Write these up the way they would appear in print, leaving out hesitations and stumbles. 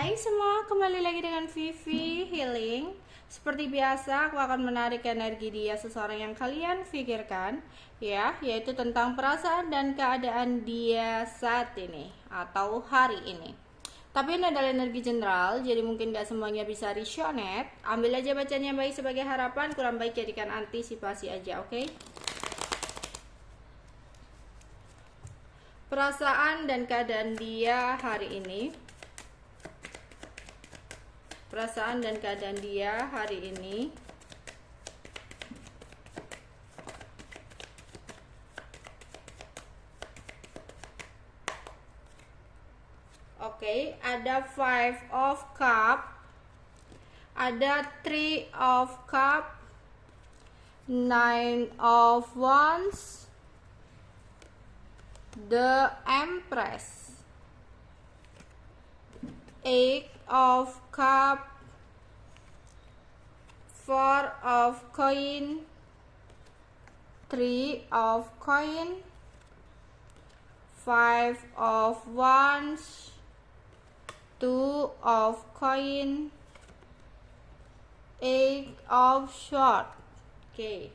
Hai semua, kembali lagi dengan Vivi Healing. Seperti biasa, aku akan menarik energi dia seseorang yang kalian pikirkan, ya, yaitu tentang perasaan dan keadaan dia saat ini atau hari ini. Tapi ini adalah energi general, jadi mungkin gak semuanya bisa resonate. Ambil aja bacanya baik sebagai harapan, kurang baik jadikan antisipasi aja, oke? Perasaan dan keadaan dia hari ini. Perasaan dan keadaan dia hari ini. Oke, ada 5 of Cup, ada 3 of Cup, 9 of Wands, the Empress, 8 of Cup, 4 of Coin, 3 of Coin, 5 of Wands, 2 of Coin, 8 of Swords. Oke.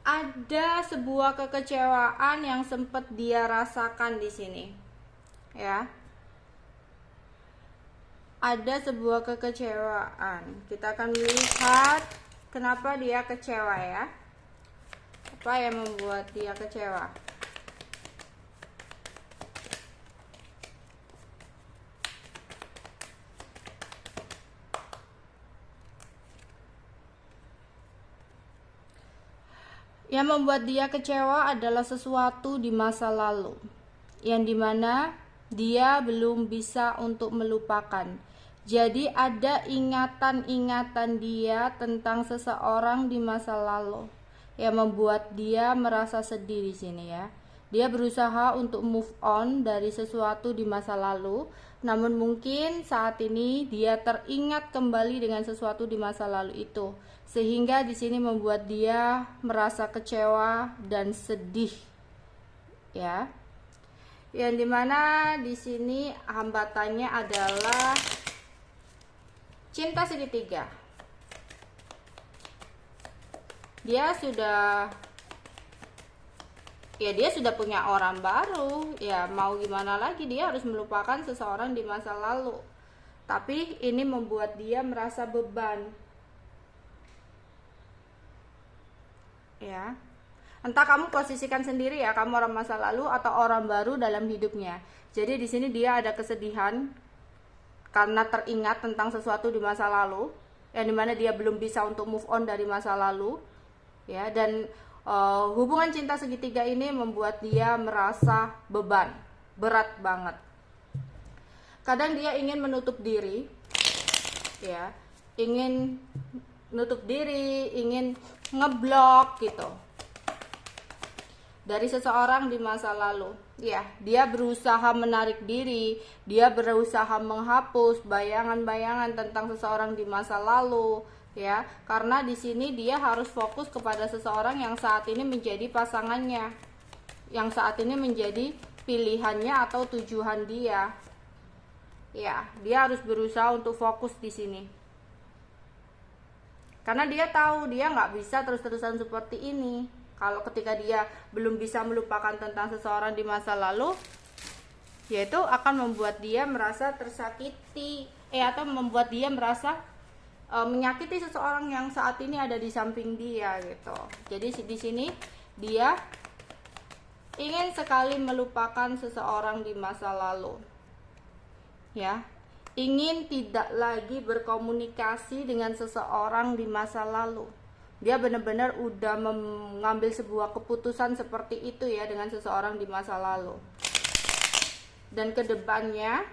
Ada sebuah kekecewaan yang sempat dia rasakan di sini, ya. Ada sebuah kekecewaan. Kita akan melihat kenapa dia kecewa, ya. Apa yang membuat dia kecewa? Yang membuat dia kecewa adalah sesuatu di masa lalu, yang dimana dia belum bisa untuk melupakan. Jadi ada ingatan-ingatan dia tentang seseorang di masa lalu yang membuat dia merasa sedih di sini, ya. Dia berusaha untuk move on dari sesuatu di masa lalu, namun mungkin saat ini dia teringat kembali dengan sesuatu di masa lalu itu, sehingga di sini membuat dia merasa kecewa dan sedih, ya. Yang dimana di sini hambatannya adalah cinta segitiga. Dia sudah punya orang baru, ya, mau gimana lagi, dia harus melupakan seseorang di masa lalu. Tapi ini membuat dia merasa beban, ya. Entah kamu posisikan sendiri, ya, kamu orang masa lalu atau orang baru dalam hidupnya. Jadi di sini dia ada kesedihan karena teringat tentang sesuatu di masa lalu, yang dimana dia belum bisa untuk move on dari masa lalu, ya. Dan hubungan cinta segitiga ini membuat dia merasa beban, berat banget. Kadang dia ingin menutup diri, ya, ingin menutup diri, ingin ngeblok gitu dari seseorang di masa lalu, ya. Dia berusaha menarik diri, dia berusaha menghapus bayangan-bayangan tentang seseorang di masa lalu, ya, karena di sini dia harus fokus kepada seseorang yang saat ini menjadi pasangannya, yang saat ini menjadi pilihannya atau tujuan dia, ya. Dia harus berusaha untuk fokus di sini, karena dia tahu dia nggak bisa terus-terusan seperti ini. Kalau ketika dia belum bisa melupakan tentang seseorang di masa lalu, yaitu akan membuat dia merasa tersakiti, atau membuat dia merasa menyakiti seseorang yang saat ini ada di samping dia, gitu. Jadi di sini dia ingin sekali melupakan seseorang di masa lalu, ya. Ingin tidak lagi berkomunikasi dengan seseorang di masa lalu. Dia benar-benar udah mengambil sebuah keputusan seperti itu, ya, dengan seseorang di masa lalu. Dan kedepannya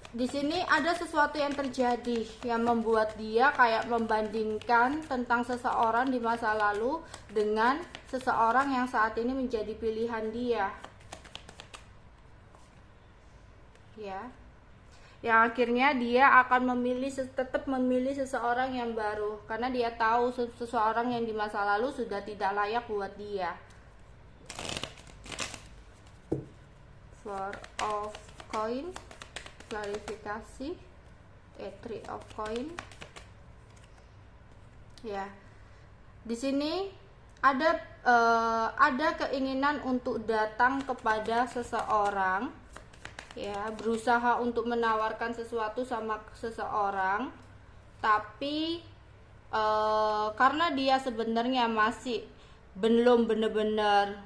di sini ada sesuatu yang terjadi yang membuat dia kayak membandingkan tentang seseorang di masa lalu dengan seseorang yang saat ini menjadi pilihan dia, ya. Yang akhirnya dia akan tetap memilih seseorang yang baru, karena dia tahu seseorang yang di masa lalu sudah tidak layak buat dia. Four of coin, klarifikasi, three of coin. Ya, di sini ada keinginan untuk datang kepada seseorang, ya, berusaha untuk menawarkan sesuatu sama seseorang, tapi karena dia sebenarnya masih belum benar-benar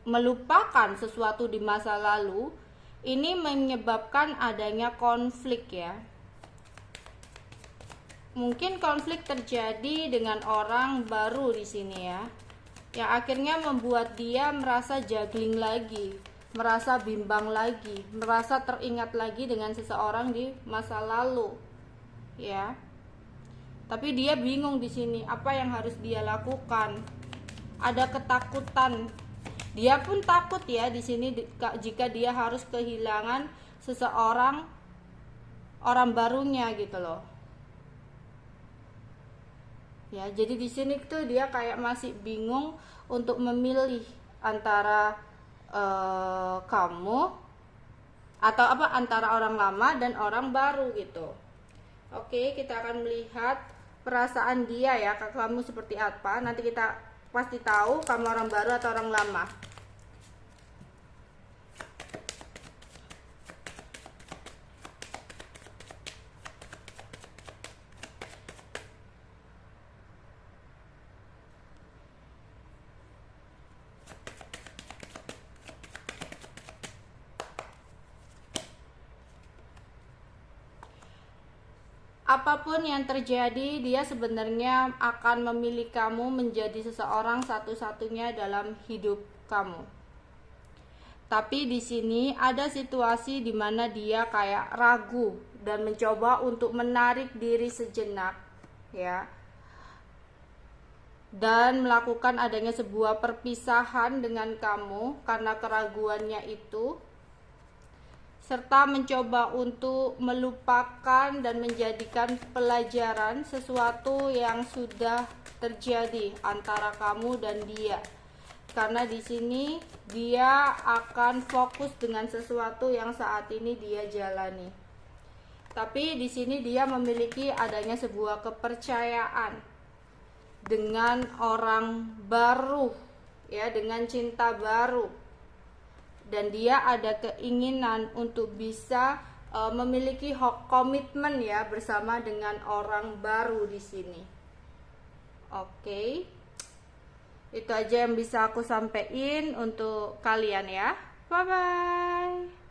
melupakan sesuatu di masa lalu, ini menyebabkan adanya konflik, ya. Mungkin konflik terjadi dengan orang baru di sini, ya, yang akhirnya membuat dia merasa juggling lagi, merasa bimbang lagi, merasa teringat lagi dengan seseorang di masa lalu, ya. Tapi dia bingung di sini apa yang harus dia lakukan. Ada ketakutan. Dia pun takut, ya, di sini jika dia harus kehilangan seseorang, orang barunya gitu loh. Ya, jadi di sini tuh dia kayak masih bingung untuk memilih antara kamu atau antara orang lama dan orang baru gitu. Oke, kita akan melihat perasaan dia, ya, kamu seperti apa. Nanti kita pasti tahu kamu orang baru atau orang lama. Apapun yang terjadi, dia sebenarnya akan memilih kamu menjadi seseorang satu-satunya dalam hidup kamu. Tapi di sini ada situasi di mana dia kayak ragu dan mencoba untuk menarik diri sejenak, ya, dan melakukan adanya sebuah perpisahan dengan kamu karena keraguannya itu, serta mencoba untuk melupakan dan menjadikan pelajaran sesuatu yang sudah terjadi antara kamu dan dia. Karena di sini dia akan fokus dengan sesuatu yang saat ini dia jalani. Tapi di sini dia memiliki adanya sebuah kepercayaan dengan orang baru, ya, dengan cinta baru. Dan dia ada keinginan untuk bisa memiliki komitmen, ya, bersama dengan orang baru di sini. Oke. Itu aja yang bisa aku sampaikan untuk kalian, ya. Bye bye.